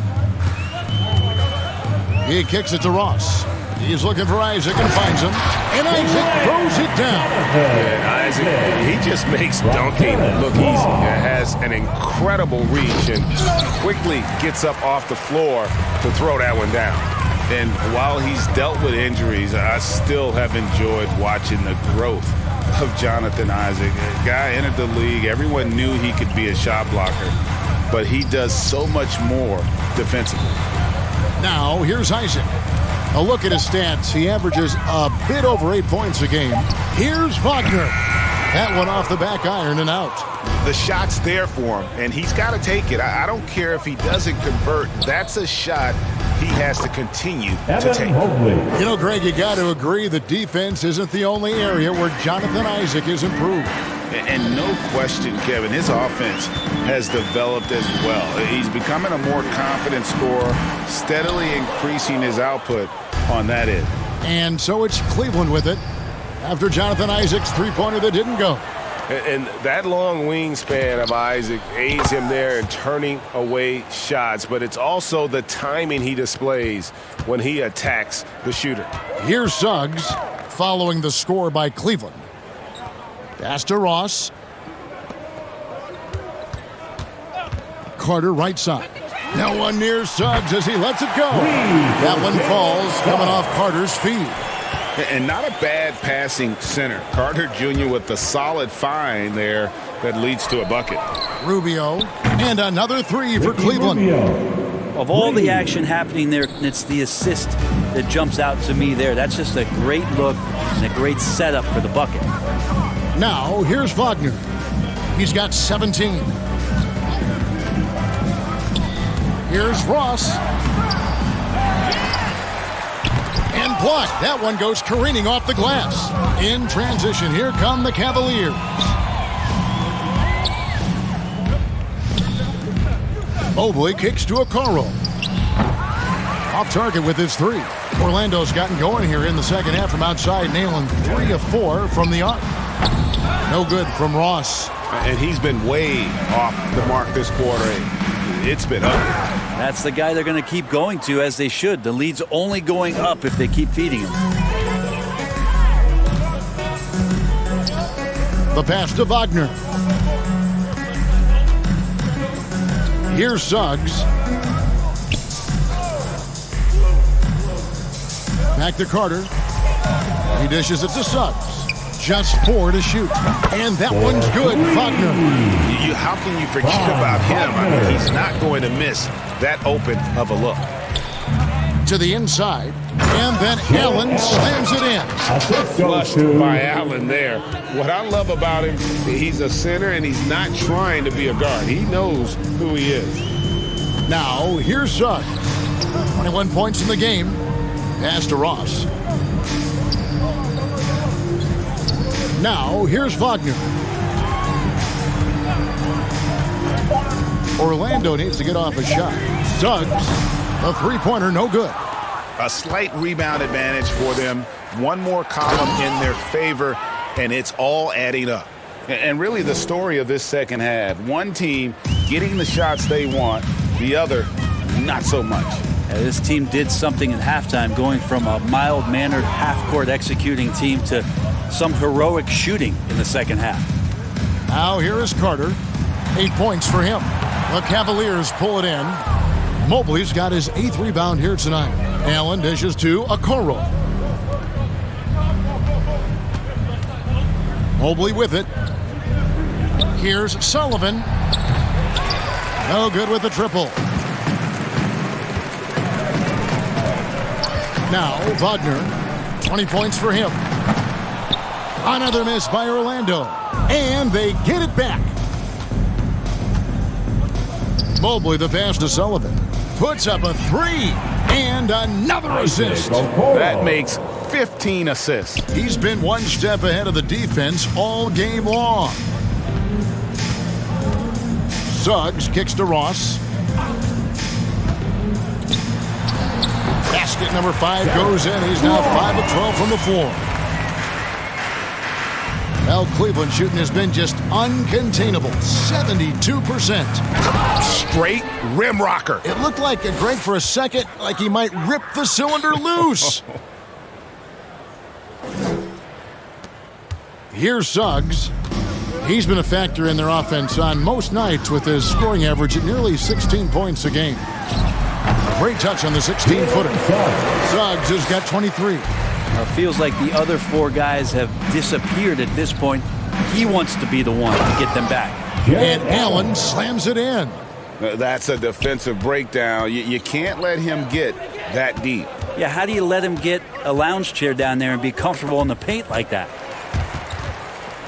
He kicks it to Ross. He's looking for Isaac and finds him. And Isaac throws it down. And Isaac, he just makes dunking look easy. Has an incredible reach and quickly gets up off the floor to throw that one down. And while he's dealt with injuries, I still have enjoyed watching the growth of Jonathan Isaac. A guy entered the league. Everyone knew he could be a shot blocker, but he does so much more defensively. Now, here's Isaac. A look at his stats. He averages a bit over 8 points a game. Here's Wagner. That one off the back iron and out. The shot's there for him, and he's got to take it. I don't care if he doesn't convert. That's a shot he has to continue to take. You know, Greg, you got to agree that defense isn't the only area where Jonathan Isaac is improved. And no question, Kevin, his offense has developed as well. He's becoming a more confident scorer, steadily increasing his output on that end. And so it's Cleveland with it after Jonathan Isaac's three-pointer that didn't go. And that long wingspan of Isaac aids him there in turning away shots, but it's also the timing he displays when he attacks the shooter. Here's Suggs following the score by Cleveland. Pass to Ross. Carter right side. No one near Suggs as he lets it go. That one falls coming off Carter's feet. And not a bad passing center. Carter Jr. with the solid find there that leads to a bucket. Rubio and another three for Cleveland. Of all the action happening there, it's the assist that jumps out to me there. That's just a great look and a great setup for the bucket. Now, here's Wagner. He's got 17. Here's Ross. And blocked. That one goes careening off the glass. In transition, here come the Cavaliers. Mobley kicks to Okoro. Off target with his three. Orlando's gotten going here in the second half from outside, nailing 3 of 4 from the arc. No good from Ross. And he's been way off the mark this quarter. It's been ugly. That's the guy they're going to keep going to, as they should. The lead's only going up if they keep feeding him. The pass to Wagner. Here's Suggs. Back to Carter. He dishes it to Suggs. Just 4 to shoot. And that one's good. Wagner. How can you forget about him? I mean, he's not going to miss that open of a look. To the inside. And then Allen slams it in. Flushed by Allen there. What I love about him, he's a center and he's not trying to be a guard. He knows who he is. Now, here's Suggs. 21 points in the game. Pass to Ross. Now, here's Wagner. Orlando needs to get off a shot. Suggs, the three-pointer, no good. A slight rebound advantage for them. One more column in their favor, and it's all adding up. And really the story of this second half, one team getting the shots they want, the other not so much. This team did something at halftime, going from a mild-mannered half-court executing team to some heroic shooting in the second half. Now here is Carter. 8 points for him. The Cavaliers pull it in. Mobley's got his 8th rebound here tonight. Allen dishes to Okoro. Mobley with it. Here's Sullivan. No good with the triple. Now Wagner. 20 points for him. Another miss by Orlando. And they get it back. Mobley, the pass to Sullivan. Puts up a 3 and another assist. That makes 15 assists. He's been one step ahead of the defense all game long. Suggs kicks to Ross. Basket number 5 goes in. He's now 5 of 12 from the floor. Well, Cleveland shooting has been just uncontainable. 72%. Straight rim rocker. It looked like, Greg, for a second, like he might rip the cylinder loose. Here's Suggs. He's been a factor in their offense on most nights with his scoring average at nearly 16 points a game. Great touch on the 16-footer. Suggs has got 23. It feels like the other 4 guys have disappeared at this point. He wants to be the one to get them back. And Allen slams it in. That's a defensive breakdown. You can't let him get that deep. Yeah, how do you let him get a lounge chair down there and be comfortable in the paint like that?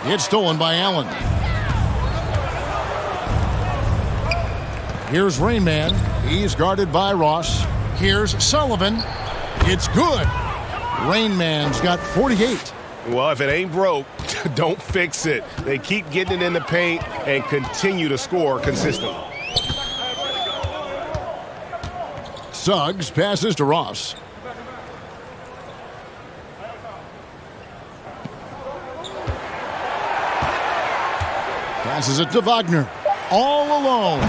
It's stolen by Allen. Here's Rain Man. He's guarded by Ross. Here's Sullivan. It's good. Rain Man's got 48. Well, if it ain't broke, don't fix it. They keep getting it in the paint and continue to score consistently. Suggs passes to Ross. Passes it to Wagner. All alone.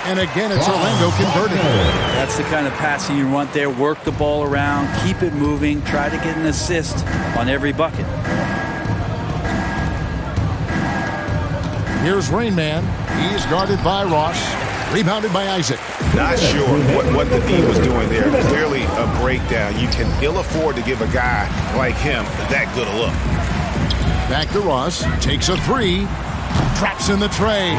And again, it's Orlando converting. That's the kind of passing you want there. Work the ball around, keep it moving, try to get an assist on every bucket. Here's Rain Man. He's guarded by Ross. Rebounded by Isaac. Not sure what the D was doing there. Clearly a breakdown. You can ill afford to give a guy like him that good a look. Back to Ross. Takes a 3. Traps in the tray.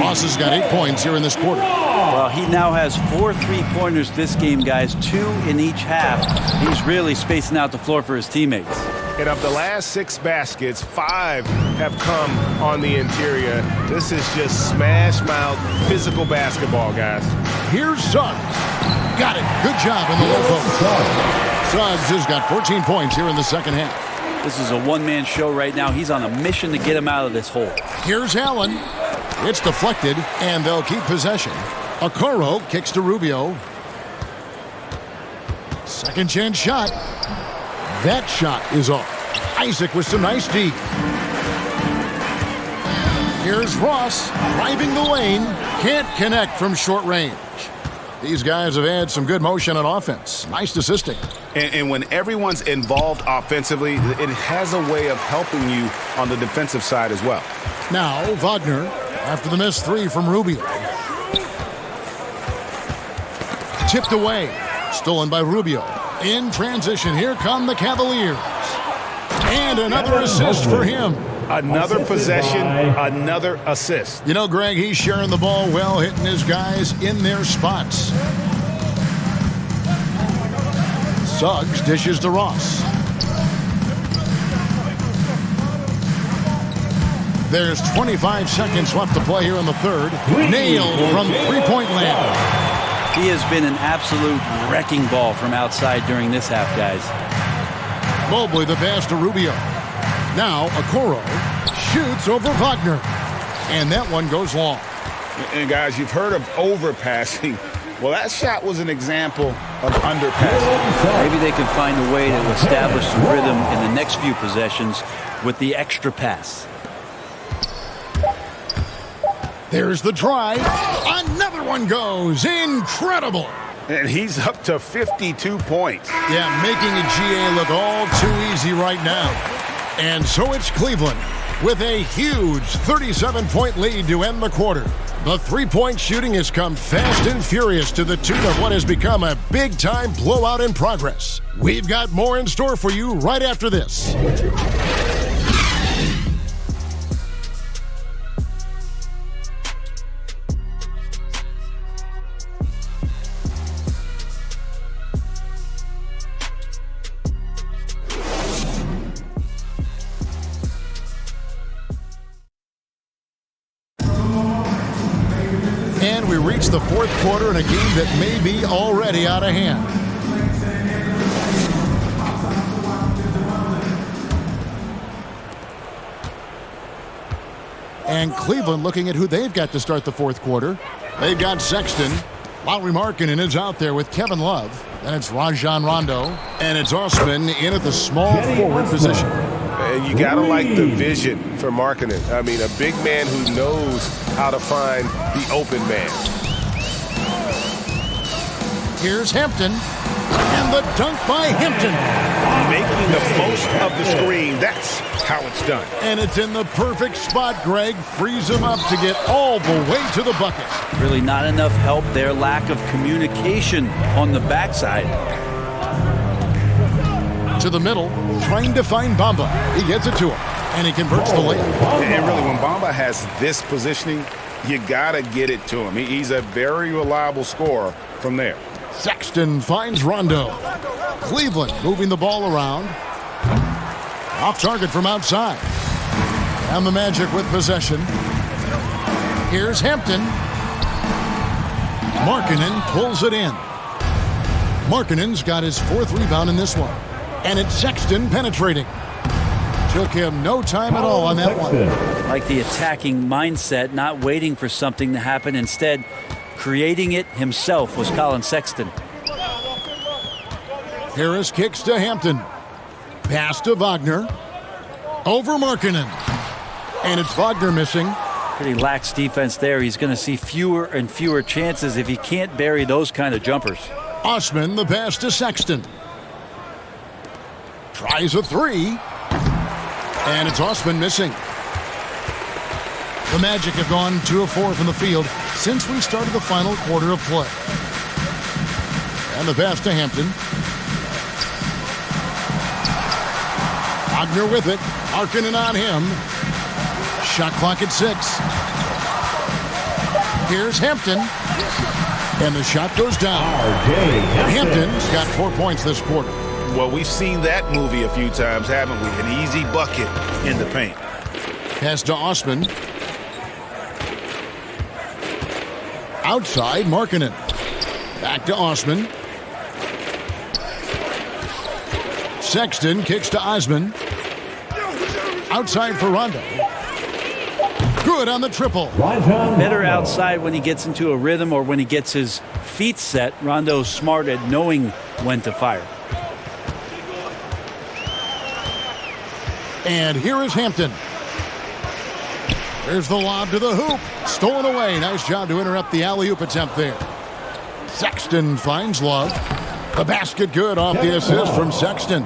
Ross has got 8 points here in this quarter. Well, he now has 4 3-pointers this game, guys. 2 in each half. He's really spacing out the floor for his teammates. And of the last 6 baskets, 5 have come on the interior. This is just smash-mouth physical basketball, guys. Here's Suggs. Got it. Good job in the low post. Suggs has got 14 points here in the second half. This is a one-man show right now. He's on a mission to get him out of this hole. Here's Allen. It's deflected, and they'll keep possession. Okoro kicks to Rubio. Second chance shot. That shot is off. Isaac with some nice D. Here's Ross driving the lane. Can't connect from short range. These guys have had some good motion on offense. Nice assisting. And when everyone's involved offensively, it has a way of helping you on the defensive side as well. Now, Wagner, after the missed 3 from Rubio. Tipped away. Stolen by Rubio. In transition, here come the Cavaliers. And another assist for him. Another possession, another assist. You know, Greg, he's sharing the ball well, hitting his guys in their spots. Suggs dishes to Ross. There's 25 seconds left to play here in the third. Nailed from three-point land. He has been an absolute wrecking ball from outside during this half, guys. Mobley the pass to Rubio. Now Okoro shoots over Wagner. And that one goes long. And guys, you've heard of overpassing. Well, that shot was an example of underpassing. Maybe they can find a way to establish some rhythm in the next few possessions with the extra pass. There's the drive. Another one goes. Incredible. And he's up to 52 points. Yeah, making a GA look all too easy right now. And so it's Cleveland with a huge 37-point lead to end the quarter. The three-point shooting has come fast and furious to the tune of what has become a big-time blowout in progress. We've got more in store for you right after this. And we reach the fourth quarter in a game that may be already out of hand. And Cleveland looking at who they've got to start the fourth quarter. They've got Sexton. Lauri Markkanen is out there with Kevin Love. And it's Rajon Rondo. And it's Osman in at the small forward position. And you got to like the vision for Markkanen. I mean, a big man who knows how to find the open man. Here's Hampton. And the dunk by Hampton. Making the most of the screen. That's how it's done. And it's in the perfect spot, Greg. Frees him up to get all the way to the bucket. Really not enough help there. Lack of communication on the backside. To the middle, trying to find Bamba. He gets it to him, and he converts the layup. And really, when Bamba has this positioning, you got to get it to him. He's a very reliable scorer from there. Sexton finds Rondo. Cleveland moving the ball around. Off target from outside. And the Magic with possession. Here's Hampton. Markkanen pulls it in. Markkanen's got his fourth rebound in this one. And it's Sexton penetrating. Took him no time at all on that one. Like the attacking mindset, not waiting for something to happen. Instead, creating it himself was Colin Sexton. Harris kicks to Hampton. Pass to Wagner. Over Markkanen. And it's Wagner missing. Pretty lax defense there. He's going to see fewer and fewer chances if he can't bury those kind of jumpers. Osman, the pass to Sexton. Tries a three. And it's Osman missing. The Magic have gone 2 of 4 from the field since we started the final quarter of play. And the pass to Hampton. Wagner with it. Markkanen on him. Shot clock at 6. Here's Hampton. And the shot goes down. Hampton's got 4 points this quarter. Well, we've seen that movie a few times, haven't we? An easy bucket in the paint. Pass to Osman. Outside, Markkanen. Back to Osman. Sexton kicks to Osman. Outside for Rondo. Good on the triple. Better outside when he gets into a rhythm or when he gets his feet set. Rondo's smart at knowing when to fire. And here is Hampton. There's the lob to the hoop. Stolen away. Nice job to interrupt the alley-oop attempt there. Sexton finds Love. The basket good off the assist from Sexton.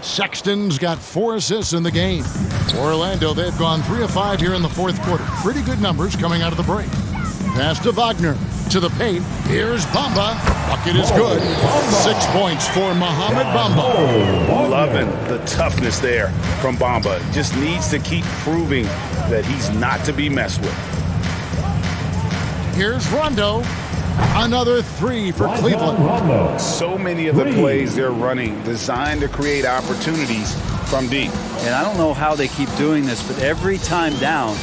Sexton's got 4 assists in the game. For Orlando, they've gone 3 of 5 here in the fourth quarter. Pretty good numbers coming out of the break. Pass to Wagner. To the paint. Here's Bamba. Bucket is good. 6 points for Mohamed Bamba. Loving the toughness there from Bamba. Just needs to keep proving that he's not to be messed with. Here's Rondo. Another 3 for Cleveland. So many of the plays they're running designed to create opportunities from deep. And I don't know how they keep doing this, but every time down,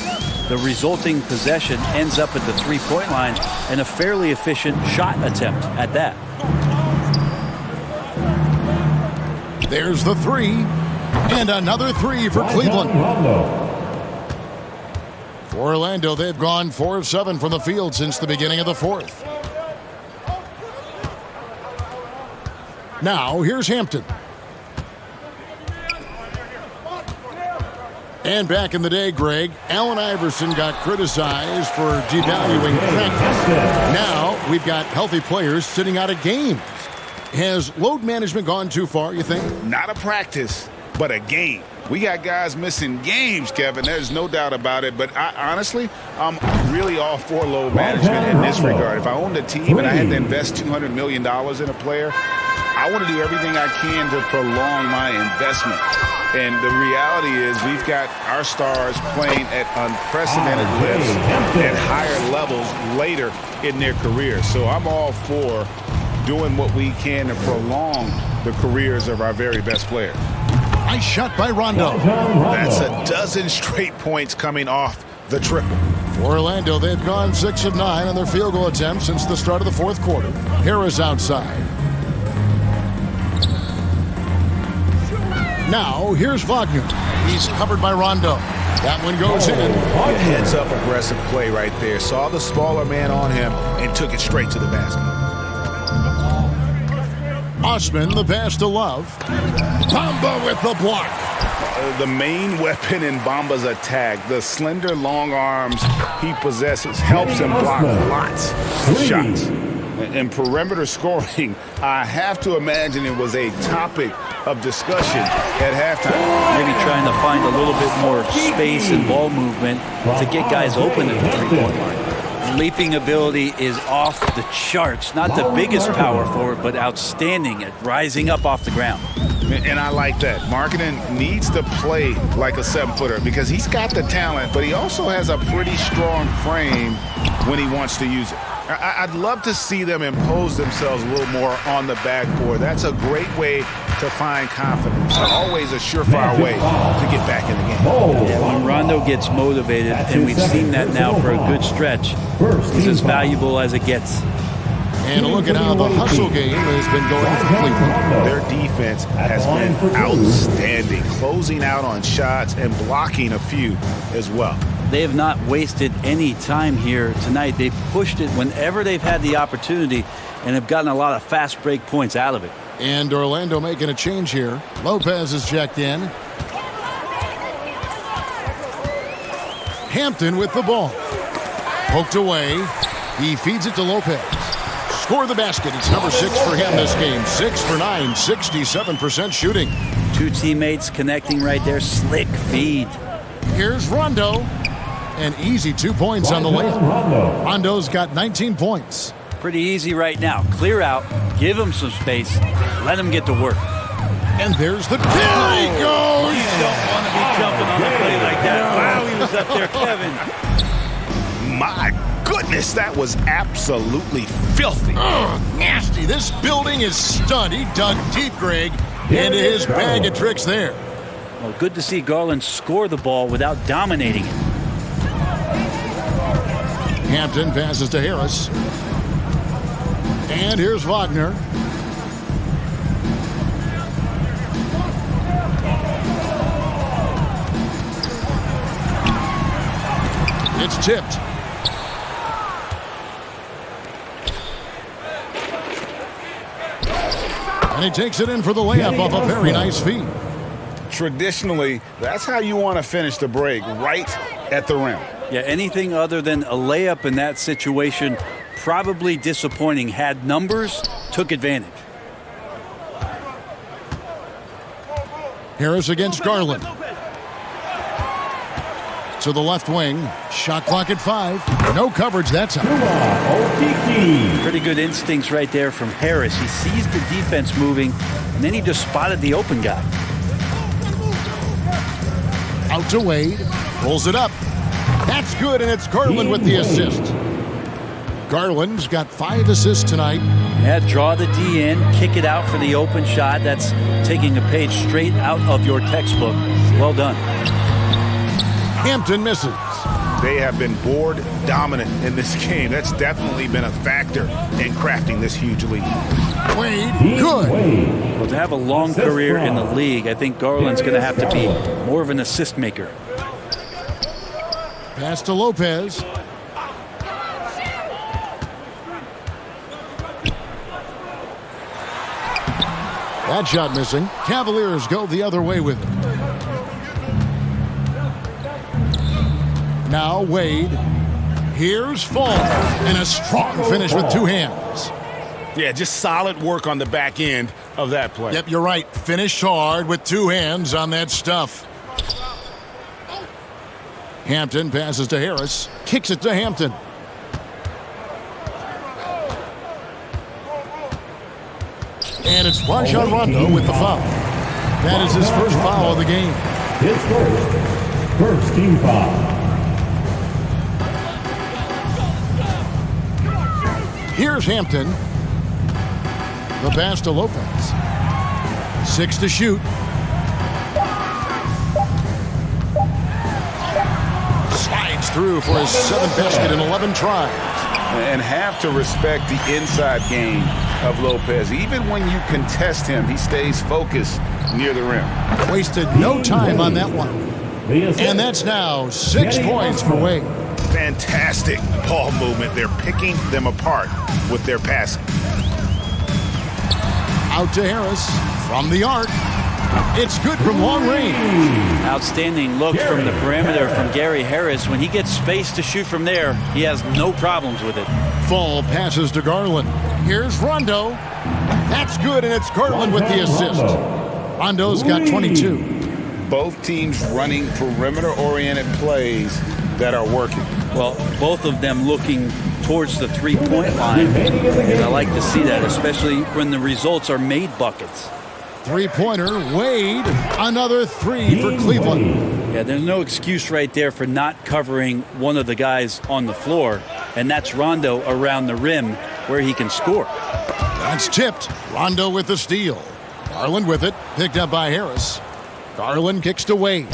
the resulting possession ends up at the three-point line and a fairly efficient shot attempt at that. There's the 3. And another 3 for Cleveland. For Orlando, they've gone 4 of 7 from the field since the beginning of the fourth. Now, here's Hampton. And back in the day, Greg, Allen Iverson got criticized for devaluing practice. Now, we've got healthy players sitting out of games. Has load management gone too far, you think? Not a practice, but a game. We got guys missing games, Kevin. There's no doubt about it. But honestly, I'm really all for load management in this regard. If I owned a team and I had to invest $200 million in a player, I want to do everything I can to prolong my investment. And the reality is we've got our stars playing at unprecedented lifts at higher levels later in their careers. So I'm all for doing what we can to prolong the careers of our very best players. Nice shot by Rondo. That's a dozen straight points coming off the triple. For Orlando, they've gone 6 of 9 on their field goal attempts since the start of the fourth quarter. Harris outside. Now, here's Wagner. He's covered by Rondo. That one goes in. A heads-up aggressive play right there. Saw the smaller man on him and took it straight to the basket. Osman, the pass to Love. Bamba with the block. The main weapon in Bamba's attack, the slender, long arms he possesses, helps him block lots of shots. And perimeter scoring, I have to imagine it was a topic of discussion at halftime. Maybe trying to find a little bit more space and ball movement to get guys open at the three-point line. Leaping ability is off the charts. Not the biggest power forward, but outstanding at rising up off the ground. And I like that. Markkanen needs to play like a 7-footer because he's got the talent, but he also has a pretty strong frame when he wants to use it. I'd love to see them impose themselves a little more on the backboard. That's a great way to find confidence. Always a surefire way to get back in the game. Yeah, when Rondo gets motivated, and we've seen that now for a good stretch, he's as valuable as it gets. And look at how the hustle game has been going for Cleveland. Their defense has been outstanding, closing out on shots and blocking a few as well. They have not wasted any time here tonight. They've pushed it whenever they've had the opportunity and have gotten a lot of fast break points out of it. And Orlando making a change here. Lopez is checked in. Hampton with the ball. Poked away. He feeds it to Lopez. Score the basket. It's number 6 for him this game. 6 for 9, 67% shooting. Two teammates connecting right there. Slick feed. Here's Rondo. An easy 2 points on the layup. Rondo's got 19 points. Pretty easy right now. Clear out. Give him some space. Let him get to work. And there's the... There he goes! You don't want to be jumping on a play like that. Wow, he was up there, Kevin. My goodness, that was absolutely filthy. Nasty. This building is stunned. He dug deep, Greg, into his bag of tricks there. Well, good to see Garland score the ball without dominating it. Hampton passes to Harris. And here's Wagner. It's tipped. And he takes it in for the layup off a very nice feed. Traditionally, that's how you want to finish the break, right at the rim. Yeah, anything other than a layup in that situation, probably disappointing. Had numbers, took advantage. Harris against Garland. To the left wing. Shot clock at 5. No coverage that time. Pretty good instincts right there from Harris. He sees the defense moving, and then he just spotted the open guy. Out to Wade. Pulls it up. That's good, and it's Garland with the assist. Garland's got 5 assists tonight. Yeah, draw the D in, kick it out for the open shot. That's taking a page straight out of your textbook. Well done. Hampton misses. They have been board dominant in this game. That's definitely been a factor in crafting this huge lead. Wade, good. Well, to have a long career in the league, I think Garland's going to have to be more of an assist maker. Pass to Lopez. That shot missing. Cavaliers go the other way with it. Now Wade. Here's Fall. And a strong finish with 2 hands. Yeah, just solid work on the back end of that play. Yep, you're right. Finished hard with 2 hands on that stuff. Hampton passes to Harris. Kicks it to Hampton. And it's Rajon Rondo with the foul. That is his first foul of the game. His first team foul. Here's Hampton. The pass to Lopez. 6 to shoot. Slides through for his 7th basket in 11 tries. And have to respect the inside game of Lopez. Even when you contest him, he stays focused near the rim. Wasted no time on that one. And that's now 6 points for Wade. Fantastic ball movement. They're picking them apart with their passing. Out to Harris from the arc. It's good from long range. Outstanding look from the perimeter from Gary Harris. When he gets space to shoot from there, he has no problems with it. Full passes to Garland. Here's Rondo. That's good, and it's Garland with the assist. Rondo's got 22. Both teams running perimeter-oriented plays that are working. Well, both of them looking towards the three-point line, and I like to see that, especially when the results are made buckets. Three-pointer, Wade, another 3 for Cleveland. Yeah, there's no excuse right there for not covering one of the guys on the floor, and that's Rondo around the rim where he can score. That's tipped. Rondo with the steal. Garland with it, picked up by Harris. Garland kicks to Wade.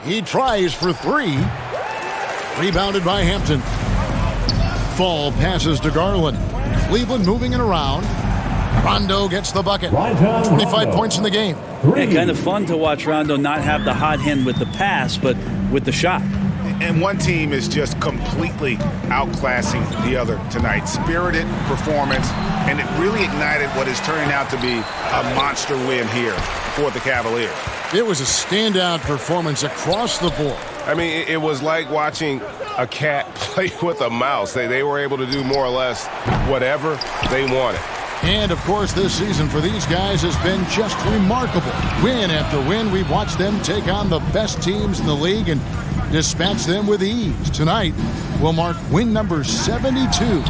He tries for 3. Rebounded by Hampton. Fall passes to Garland. Cleveland moving it around. Rondo gets the bucket. 25 points in the game. Yeah, kind of fun to watch Rondo not have the hot hand with the pass, but with the shot. And one team is just completely outclassing the other tonight. Spirited performance, and it really ignited what is turning out to be a monster win here for the Cavaliers. It was a standout performance across the board. I mean, it was like watching a cat play with a mouse. They were able to do more or less whatever they wanted. And, of course, this season for these guys has been just remarkable. Win after win, we've watched them take on the best teams in the league and dispatch them with ease. Tonight will mark win number 72,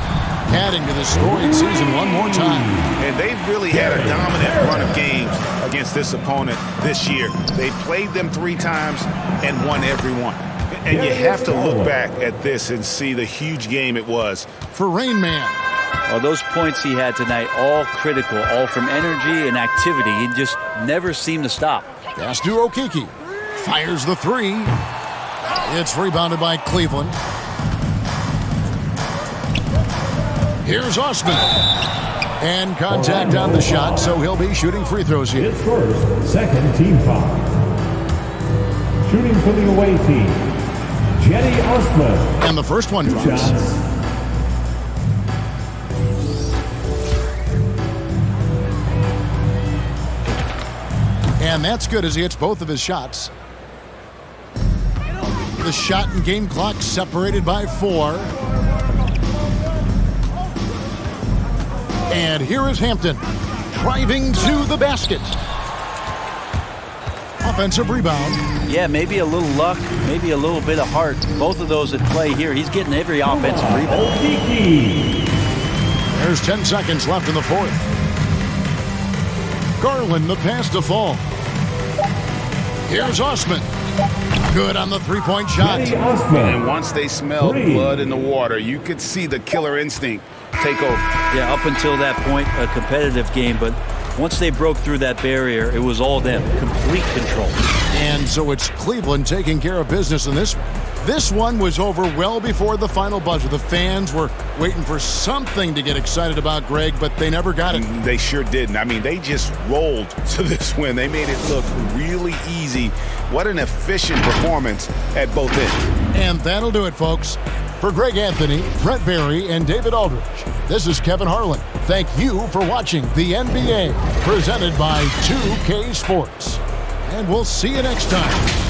adding to the storied season one more time. And they've really had a dominant run of games against this opponent this year. They played them 3 times and won every one. And you have to look back at this and see the huge game it was. For Rain Man. Well, those points he had tonight, all critical, all from energy and activity. He just never seemed to stop. Pass to Okeke. Fires the 3. It's rebounded by Cleveland. Here's Osman. And contact on the shot, so he'll be shooting free throws here. His first, second team foul. Shooting for the away team, Cedi Osman. And the first one drops. And that's good as he hits both of his shots. The shot and game clock separated by 4. And here is Hampton driving to the basket. Offensive rebound. Yeah, maybe a little luck, maybe a little bit of heart. Both of those at play here. He's getting every offensive rebound. There's 10 seconds left in the 4th. Garland, the pass to Fall. Here's Osman. Good on the three-point shot. And once they smelled blood in the water, you could see the killer instinct take over. Yeah, up until that point, a competitive game, but once they broke through that barrier, it was all them. Complete control. And so it's Cleveland taking care of business in this one. This one was over well before the final buzzer. The fans were waiting for something to get excited about, Greg, but they never got it. They sure didn't. I mean, they just rolled to this win. They made it look really easy. What an efficient performance at both ends. And that'll do it, folks. For Greg Anthony, Brett Barry, and David Aldridge, this is Kevin Harlan. Thank you for watching the NBA, presented by 2K Sports. And we'll see you next time.